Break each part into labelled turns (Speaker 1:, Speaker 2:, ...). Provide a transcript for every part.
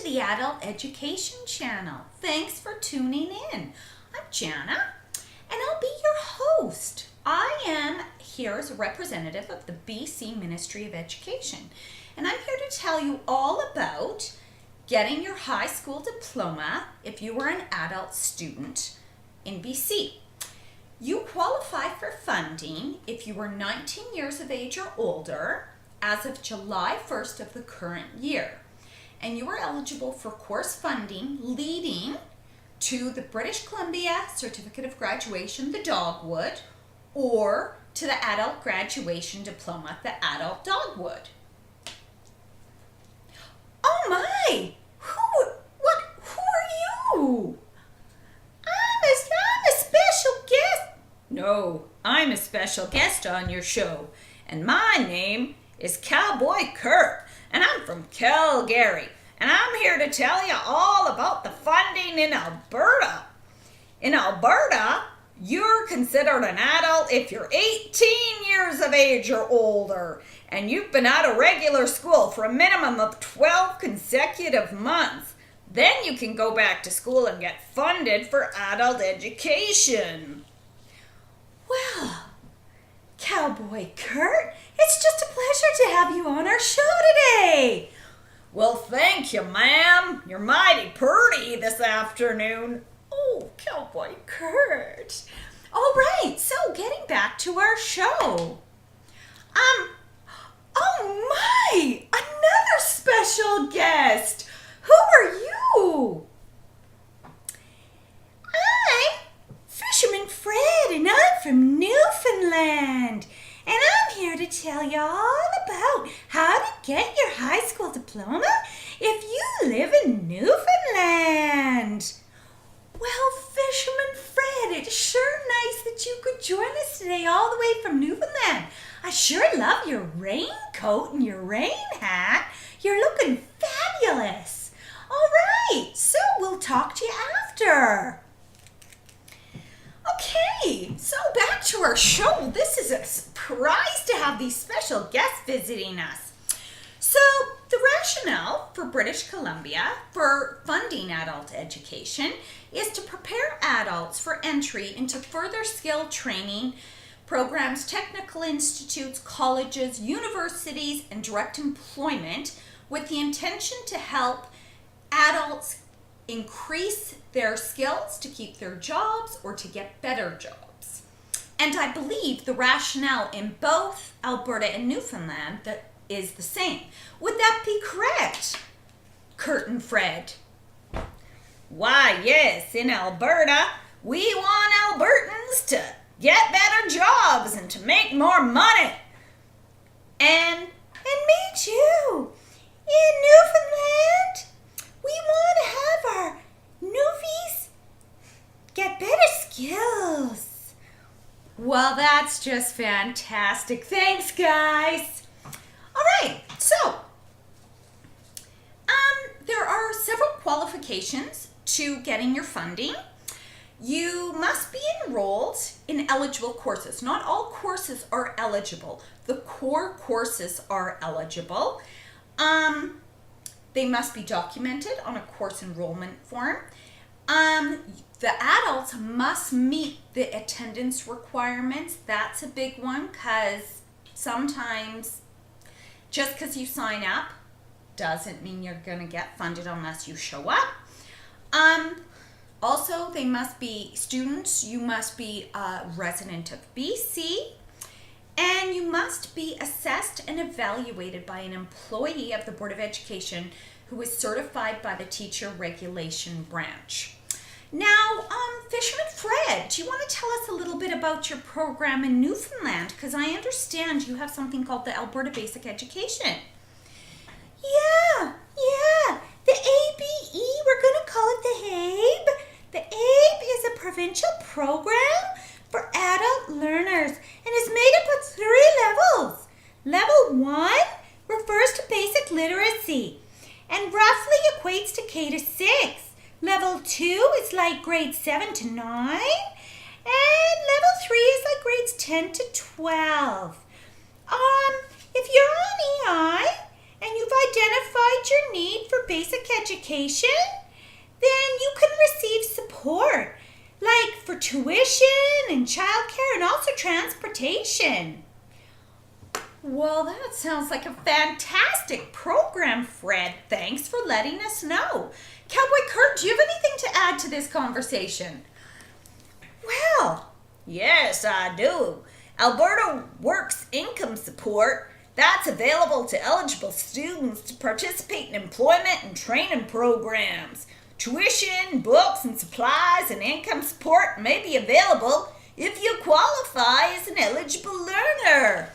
Speaker 1: the Adult Education Channel. Thanks for tuning in. I'm Jana, and I'll be your host. I am here as a representative of the BC Ministry of Education, and I'm here to tell you all about getting your high school diploma if you were an adult student in BC. You qualify for funding if you were 19 years of age or older as of July 1st of the current year. And you are eligible for course funding leading to the British Columbia Certificate of Graduation, the Dogwood, or to the Adult Graduation Diploma, the Adult Dogwood. Oh my! Who are you? I'm a special guest. No, I'm a special guest on your show, and my name is Cowboy Kurt, and I'm from Calgary, and I'm here to tell you all about the funding in Alberta. In Alberta, you're considered an adult if you're 18 years of age or older, and you've been out of regular school for a minimum of 12 consecutive months. Then you can go back to school and get funded for adult education. Well, Cowboy Kurt, it's just a pleasure to have you on our show today. Well, thank you, ma'am. You're mighty pretty this afternoon. Oh, Cowboy Kurt. All right, so getting back to our show. Oh my, another special guest. Who are you? I'm Fisherman Fred, and I'm from Newfoundland. And I'm here to tell you all about how to get your high school diploma if you live in Newfoundland. Well, Fisherman Fred, it's sure nice that you could join us today all the way from Newfoundland. I sure love your raincoat and your rain hat. You're looking fabulous. All right, so we'll talk to you after. Okay, so back to our show. This is a surprise to have these special guests visiting us. So the rationale for British Columbia for funding adult education is to prepare adults for entry into further skill training programs, technical institutes, colleges, universities, and direct employment with the intention to help adults increase their skills to keep their jobs or to get better jobs. And I believe the rationale in both Alberta and Newfoundland that is the same. Would that be correct, Kurt and Fred? Why, yes, in Alberta, we want Albertans to get better jobs and to make more money. And me too. In Newfoundland, we want to have our newfies get better skills. Well, that's just fantastic. Thanks, guys. All right, so there are several qualifications to getting your funding. You must be enrolled in eligible courses. Not all courses are eligible. The core courses are eligible. They must be documented on a course enrollment form. The adults must meet the attendance requirements. That's a big one because sometimes just because you sign up doesn't mean you're going to get funded unless you show up. Also, they must be students. You must be a resident of BC. And you must be assessed and evaluated by an employee of the Board of Education who is certified by the Teacher Regulation Branch. Now, Fisherman Fred, do you want to tell us a little bit about your program in Newfoundland? Because I understand you have something called the Alberta Basic Education. Yeah. The ABE, we're going to call it the HABE. The HABE is a provincial program for adult learners and is made up of 3 levels. Level 1 refers to basic literacy and roughly equates to K to 6. Level 2 is like grades 7 to 9. And level 3 is like grades 10 to 12. If you're on EI and you've identified your need for basic education, then you can receive support, like for tuition and childcare and also transportation. Well, that sounds like a fantastic program, Fred. Thanks for letting us know. Cowboy Kurt, do you have anything to add to this conversation?
Speaker 2: Well, yes, I do. Alberta Works Income Support, that's available to eligible students to participate in employment and training programs. Tuition, books, and supplies and income support may be available if you qualify as an eligible learner.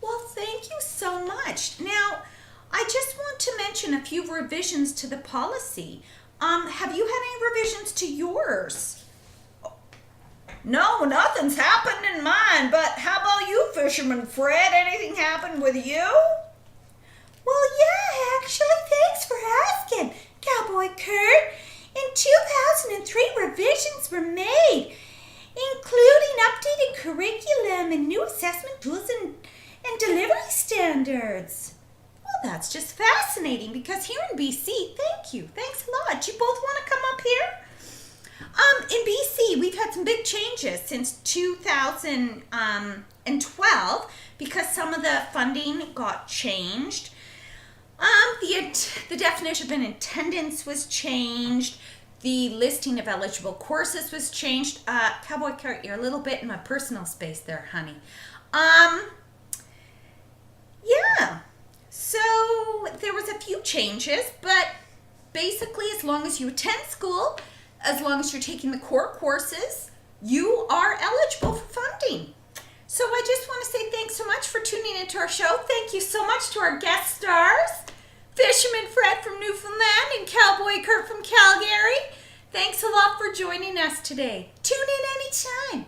Speaker 1: Well, thank you so much. Now, I just want to mention a few revisions to the policy. Have you had any revisions to yours?
Speaker 2: No, nothing's happened in mine, but how about you, Fisherman Fred? Anything happened with you?
Speaker 1: Well, yeah, actually, thanks for asking, Cowboy Kurt. In 2003, revisions were made, including updated curriculum and new assessment tools and delivery standards. Well, that's just fascinating because here in BC, thank you. Thanks a lot. You both want to come up here? In BC, we've had some big changes since 2012 because some of the funding got changed. The definition of an attendance was changed. The listing of eligible courses was changed. Cowboy Kurt, you're a little bit in my personal space there, honey. Yeah. So there was a few changes, but basically as long as you attend school, as long as you're taking the core courses, you are eligible for funding. So I just want to say thanks so much for tuning into our show. Thank you so much to our guest stars, Fisherman Fred from Newfoundland and Cowboy Kurt from Calgary. Thanks a lot for joining us today. Tune in anytime.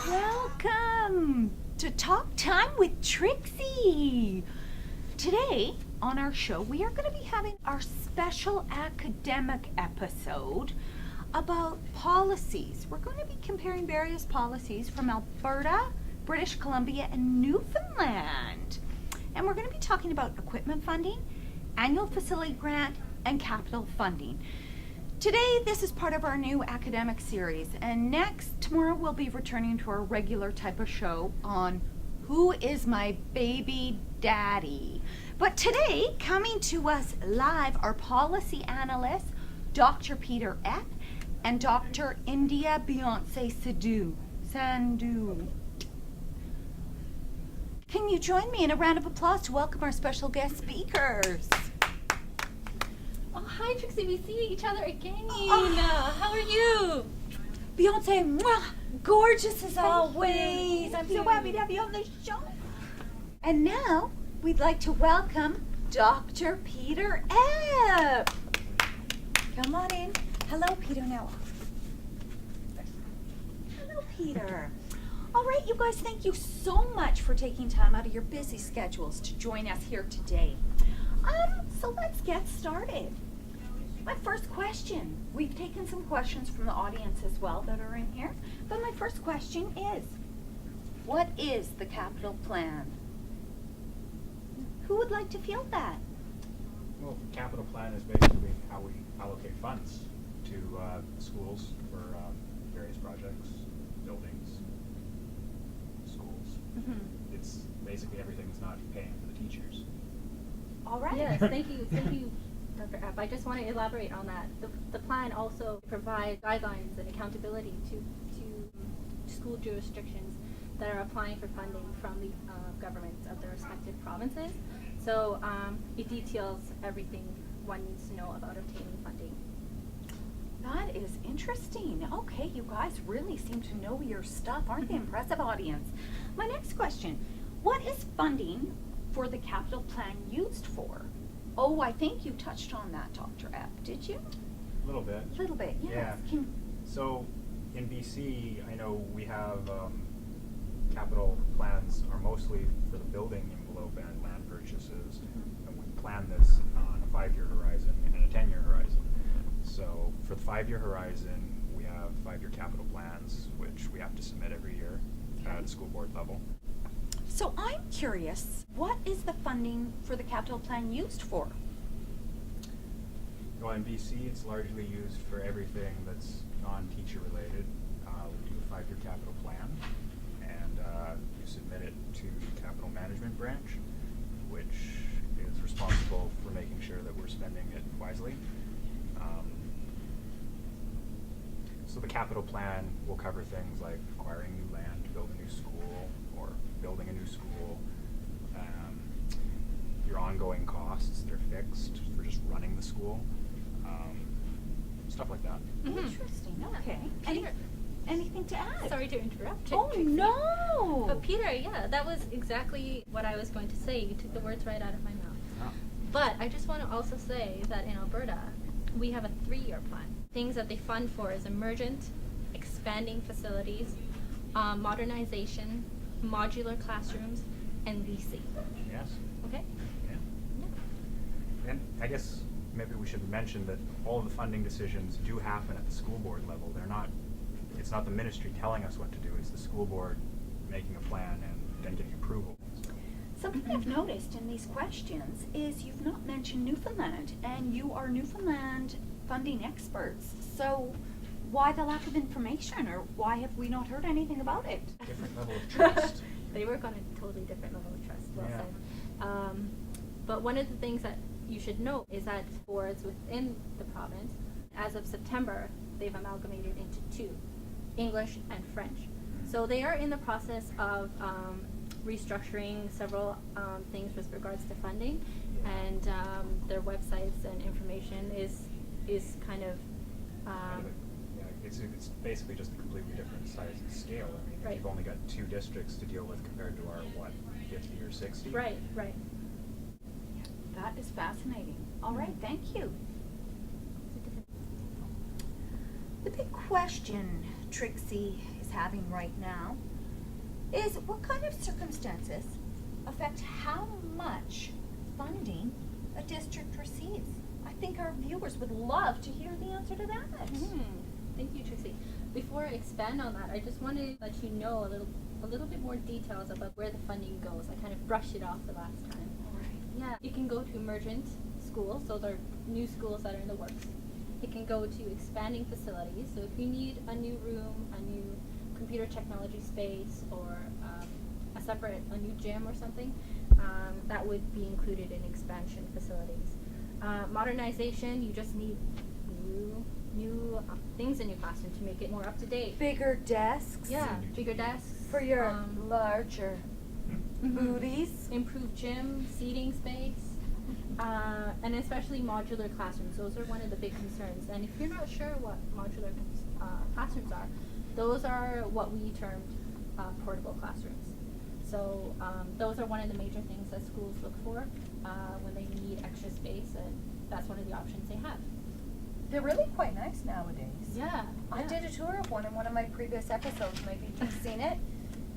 Speaker 1: Welcome to Talk Time with Trixie. Today on our show, we are going to be having our special academic episode about policies. We're going to be comparing various policies from Alberta, British Columbia, and Newfoundland. And we're going to be talking about equipment funding, annual facility grant, and capital funding. Today, this is part of our new academic series, and tomorrow we'll be returning to our regular type of show on Who is My Baby Daddy? But today, coming to us live, are policy analysts, Dr. Peter Epp and Dr. India Beyonce Sandhu. Can you join me in a round of applause to welcome our special guest speakers?
Speaker 3: Oh, hi, Trixie. We see each other again. How are you?
Speaker 1: Beyonce, mwah, gorgeous as always. I'm so happy to have you on the show. And now, we'd like to welcome Dr. Peter Epp. Come on in. Hello, Peter. Now. Hello, Peter. All right, you guys, thank you so much for taking time out of your busy schedules to join us here today. So let's get started. My first question, we've taken some questions from the audience as well that are in here, but my first question is, what is the capital plan? Who would like to field that?
Speaker 4: Well, capital plan is basically how we allocate funds to schools for various projects, buildings, schools.
Speaker 1: Mm-hmm.
Speaker 4: It's basically everything that's not paying for the teachers.
Speaker 1: All right.
Speaker 3: Yes, thank you, Dr. Epp. I just want to elaborate on that. The plan also provides guidelines and accountability to school jurisdictions that are applying for funding from the governments of their respective provinces. So it details everything one needs to know about obtaining funding.
Speaker 1: That is interesting. Okay, you guys really seem to know your stuff. Aren't they impressive, audience? My next question, what is funding for the capital plan used for? Oh, I think you touched on that, Dr. Epp, did you?
Speaker 4: A little bit.
Speaker 1: A little bit, yes.
Speaker 4: Yeah. So in BC, I know we have capital plans are mostly for the building envelope and land purchases, and we plan this on a 5-year horizon and a 10-year horizon. So for the 5-year horizon, we have 5-year capital plans, which we have to submit every year at the school board level.
Speaker 1: So I'm curious, what is the funding for the capital plan used for?
Speaker 4: Well, in BC, it's largely used for everything that's non-teacher related. We do a 5-year capital plan, and you submit it to the capital management branch, which is responsible for making sure that we're spending it wisely. So the capital plan will cover things like acquiring new land to build a new school, or building a new school. Your ongoing costs, they're fixed for just running the school. Stuff like that.
Speaker 1: Interesting,
Speaker 3: Yeah.
Speaker 1: okay.
Speaker 3: Peter,
Speaker 1: Anything to add?
Speaker 3: sorry to interrupt.
Speaker 1: Oh,
Speaker 3: Trixie.
Speaker 1: no!
Speaker 3: But Peter, yeah, that was exactly what I was going to say. You took the words right out of my mouth.
Speaker 4: Oh.
Speaker 3: But I just want to also say that in Alberta, we have a 3-year plan. Things that they fund for is emergent, expanding facilities, modernization, modular classrooms, and leasing.
Speaker 4: Yes.
Speaker 3: Okay?
Speaker 4: Yeah.
Speaker 3: Yeah.
Speaker 4: And I guess maybe we should mention that all of the funding decisions do happen at the school board level. It's not the ministry telling us what to do, it's the school board making a plan and then getting approval. So,
Speaker 1: Something I've noticed in these questions is you've not mentioned Newfoundland, and you are Newfoundland funding experts. So why the lack of information, or why have we not heard anything about it?
Speaker 4: different level of trust.
Speaker 3: They work on a totally different level of trust, well
Speaker 4: Yeah.
Speaker 3: said. But one of the things that you should know is that boards within the province, as of September, they've amalgamated into 2, English and French. So they are in the process of restructuring several things with regards to funding, and their websites and information is kind of
Speaker 4: Yeah, it's basically just a completely different size and scale. I mean,
Speaker 3: Right.
Speaker 4: you've only got 2 districts to deal with compared to our, 50 or 60?
Speaker 3: right.
Speaker 1: That is fascinating. All right, thank you. The big question Trixie is having right now is what kind of circumstances affect how much funding a district receives? I think our viewers would love to hear the answer to that.
Speaker 3: Thank you, Trixie. Before I expand on that, I just want to let you know a little bit more details about where the funding goes. I kind of brushed it off the last time.
Speaker 1: All right.
Speaker 3: Yeah, you can go to emergent schools, so they're new schools that are in the works. It can go to expanding facilities, so if you need a new room, a new computer technology space, or a new gym or something, that would be included in expansion facilities. Modernization, you just need new things in your classroom to make it more up to date.
Speaker 1: Bigger desks.
Speaker 3: Yeah, bigger desks
Speaker 1: For your
Speaker 3: larger
Speaker 1: larger booties.
Speaker 3: improved gym, seating space, and especially modular classrooms. Those are one of the big concerns. And if you're not sure what modular classrooms are, those are what we termed portable classrooms. So those are one of the major things that schools look for when they need extra space, and that's one of the options they have.
Speaker 5: They're really quite nice nowadays.
Speaker 3: Yeah.
Speaker 5: I did a tour of one in one of my previous episodes. Maybe you've seen it.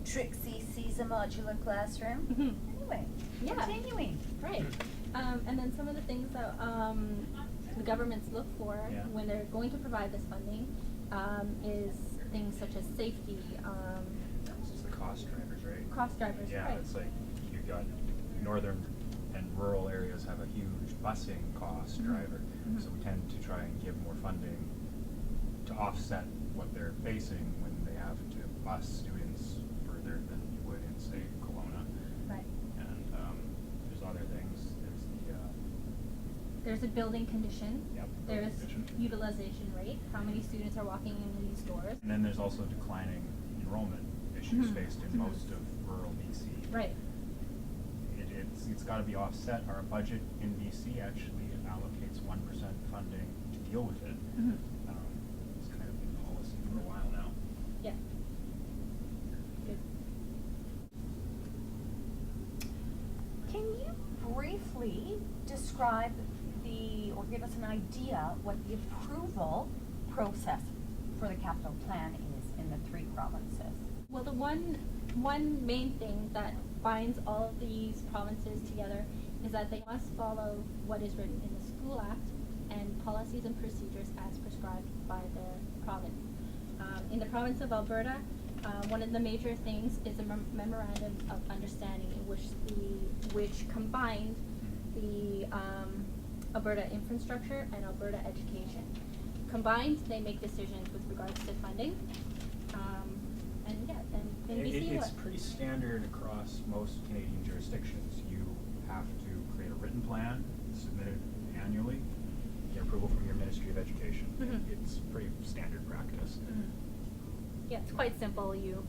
Speaker 5: Trixie sees a modular classroom.
Speaker 3: Mhm.
Speaker 5: Anyway,
Speaker 3: Yeah.
Speaker 5: continuing.
Speaker 3: Right. And then some of the things that the governments look for
Speaker 4: Yeah.
Speaker 3: when they're going to provide this funding is things such as safety,
Speaker 4: This is the cost drivers, right?
Speaker 3: cost drivers,
Speaker 4: Yeah,
Speaker 3: right?
Speaker 4: it's like you've got northern and rural areas have a huge busing cost driver. So we tend to try and give more funding to offset what they're facing when they have to bus students further than you would in, say, Kelowna.
Speaker 3: Right.
Speaker 4: And there's other things. There's the
Speaker 3: There's a building condition.
Speaker 4: Yep, building
Speaker 3: There's
Speaker 4: condition.
Speaker 3: utilization rate, how many students are walking in these doors.
Speaker 4: and then there's also declining enrollment issues
Speaker 3: Mhm.
Speaker 4: faced in
Speaker 3: Mhm.
Speaker 4: most of rural BC.
Speaker 3: Right.
Speaker 4: It's got to be offset. Our budget in BC actually allocates 1% funding to deal with it.
Speaker 3: Mhm.
Speaker 4: It's kind of been policy for a while now.
Speaker 3: Yeah. Good.
Speaker 5: Can you briefly briefly describe or give us an idea what the approval process for the capital plan is in the 3 provinces?
Speaker 3: Well, the one main thing that binds all of these provinces together is that they must follow what is written in the School Act and policies and procedures as prescribed by the province. In the province of Alberta, one of the major things is a memorandum of understanding in which combined the Alberta infrastructure and Alberta education. Combined, they make decisions with regards to funding. And BC,
Speaker 4: It's pretty standard across most Canadian jurisdictions. You have to create a written plan, submit it annually, get approval from your Ministry of Education.
Speaker 3: Mhm.
Speaker 4: It's pretty standard practice.
Speaker 3: Yeah, it's quite simple. You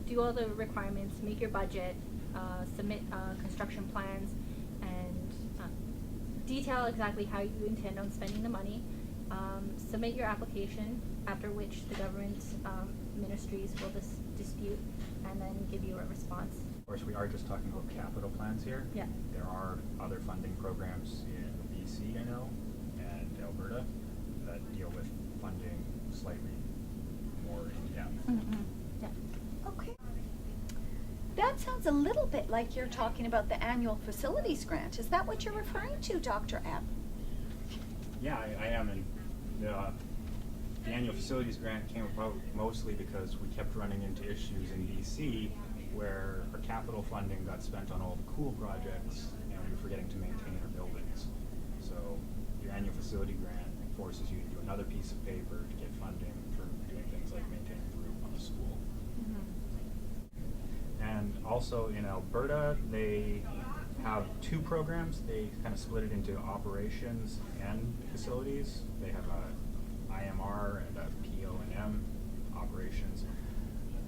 Speaker 3: do all the requirements, make your budget, submit construction plans, and detail exactly how you intend on spending the money. Submit your application, after which the government ministries will dispute and then give you a response.
Speaker 4: Of course, we are just talking about capital plans here.
Speaker 3: Yeah.
Speaker 4: There are other funding programs in BC, I know, and Alberta that deal with funding slightly more in depth.
Speaker 3: Yeah.
Speaker 2: Okay. That sounds a little bit like you're talking about the annual facilities grant. Is that what you're referring to, Dr. Epp?
Speaker 4: Yeah, I am, and the annual facilities grant came about mostly because we kept running into issues in BC where our capital funding got spent on all the cool projects and we were forgetting to maintain our buildings. So your annual facility grant forces you to do another piece of paper to get funding for doing things like maintaining the roof on the school. And also in Alberta, they have 2 programs. They kind of split it into operations and facilities. They have a IMR and a PO&M operations.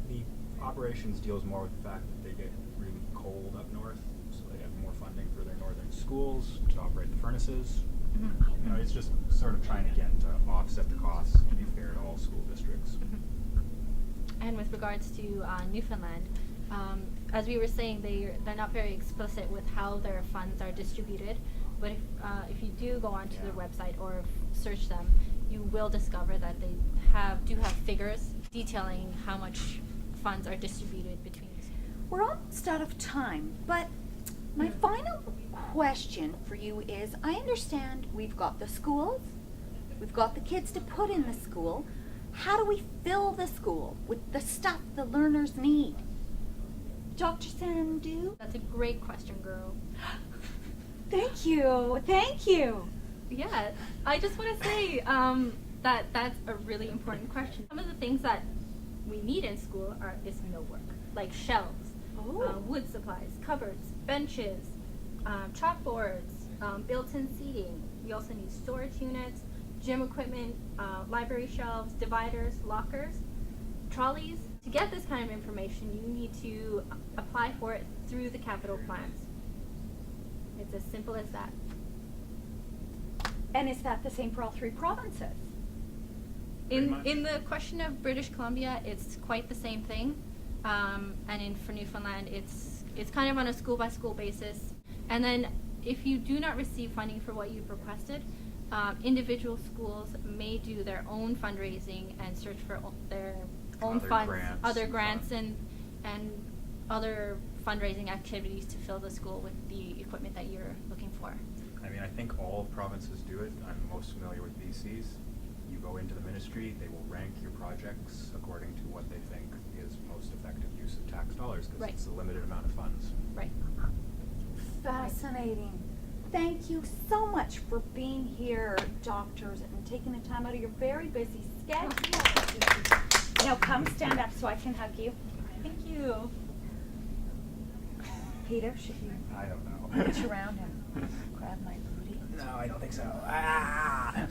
Speaker 4: The operations deals more with the fact that they get really cold up north, so they have more funding for their northern schools to operate the furnaces. You know, it's just sort of trying again to offset the costs and be fair to all school districts.
Speaker 3: And with regards to Newfoundland, as we were saying, they're not very explicit with how their funds are distributed. But if you do go onto their website or search them, you will discover that they do have figures detailing how much funds are distributed between.
Speaker 2: We're almost out of time, but my final question for you is, I understand we've got the schools, we've got the kids to put in the school. How do we fill the school with the stuff the learners need? Dr. Sandhu?
Speaker 3: That's a great question, girl.
Speaker 2: Thank you. Thank you.
Speaker 3: Yeah, I just want to say that that's a really important question. Some of the things that we need in school is millwork, like shelves, wood supplies, cupboards, benches, chalkboards, built-in seating. We also need storage units, gym equipment, library shelves, dividers, lockers, trolleys. To get this kind of information, you need to apply for it through the capital plans. It's as simple as that.
Speaker 2: And is that the same for all 3 provinces?
Speaker 3: In the question of British Columbia, it's quite the same thing, and for Newfoundland, it's kind of on a school-by-school basis. And then, if you do not receive funding for what you've requested, individual schools may do their own fundraising and search for their own funds, other grants, and other fundraising activities to fill the school with the equipment that you're looking for.
Speaker 4: I mean, I think all provinces do it. I'm most familiar with BC's. You go into the ministry, they will rank your projects according to what they think is most effective use of tax dollars, because
Speaker 3: Right.
Speaker 4: it's a limited amount of funds.
Speaker 3: Right.
Speaker 2: Fascinating. Thank you so much for being here, doctors, and taking the time out of your very busy schedule. Now come stand up so I can hug you.
Speaker 3: Thank you.
Speaker 2: Peter, should you
Speaker 4: I don't know.
Speaker 5: Reach around and grab my booty.
Speaker 4: No, I don't think so. Ah!